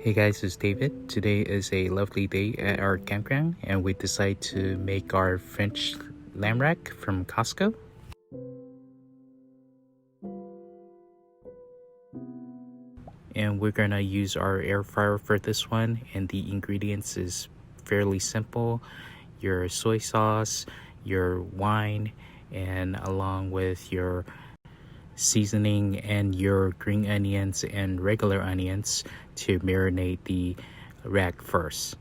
Hey guys, it's David. Today is a lovely day at our campground and we decide to make our French lamb rack from Costco. And we're gonna use our air fryer for this one, and the ingredients is fairly simple. Your soy sauce, your wine, and along with your seasoning and your green onions and regular onions to marinate the rack first.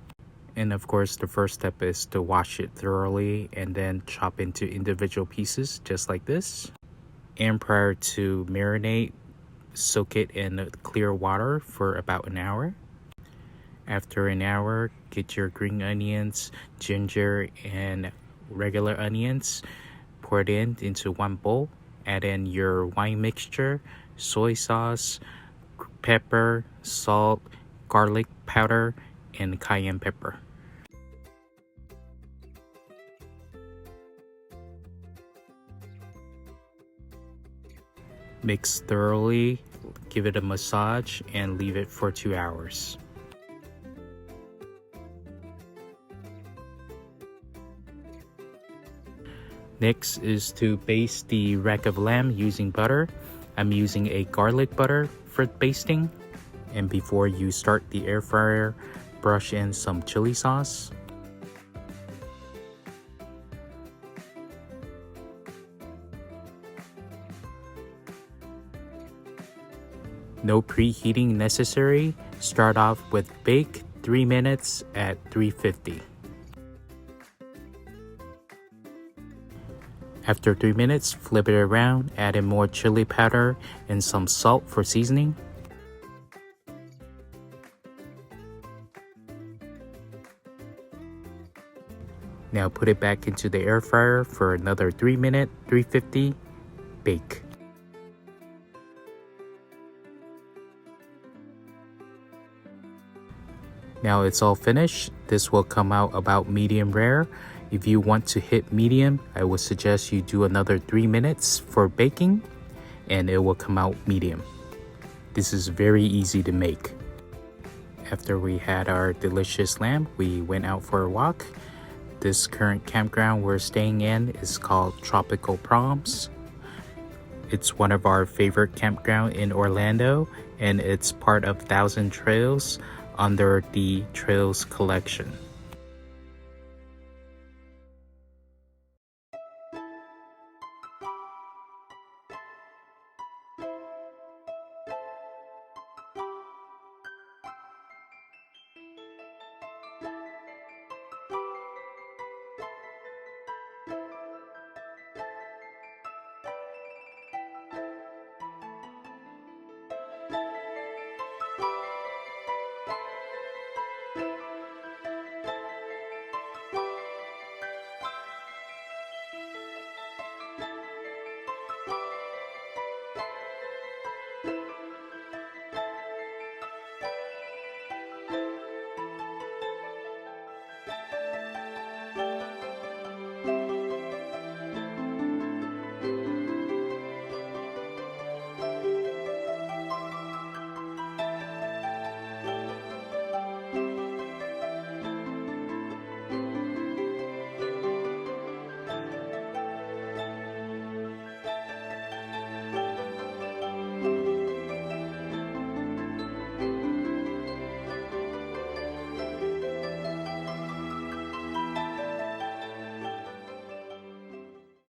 And of course, the first step is to wash it thoroughly and then chop into individual pieces just like this. And prior to marinate, soak it in clear water for about an hour. After an hour, get your green onions, ginger, and regular onions, pour it into one bowl. Add in your wine mixture, soy sauce, pepper, salt, garlic powder, and cayenne pepper. Mix thoroughly, give it a massage, and leave it for 2 hours. Next is to baste the rack of lamb using butter. I'm using a garlic butter for basting. And before you start the air fryer, brush in some chili sauce. No preheating necessary. Start off with bake 3 minutes at 350. After 3 minutes, flip it around, add in more chili powder and some salt for seasoning. Now put it back into the air fryer for another 3 minutes, 350, bake. Now it's all finished. This will come out about medium rare. If you want to hit medium, I would suggest you do another 3 minutes for baking and it will come out medium. This is very easy to make. After we had our delicious lamb, we went out for a walk. This current campground we're staying in is called Tropical Palms. It's one of our favorite campground in Orlando, and it's part of 1,000 Trails under the Trails collection.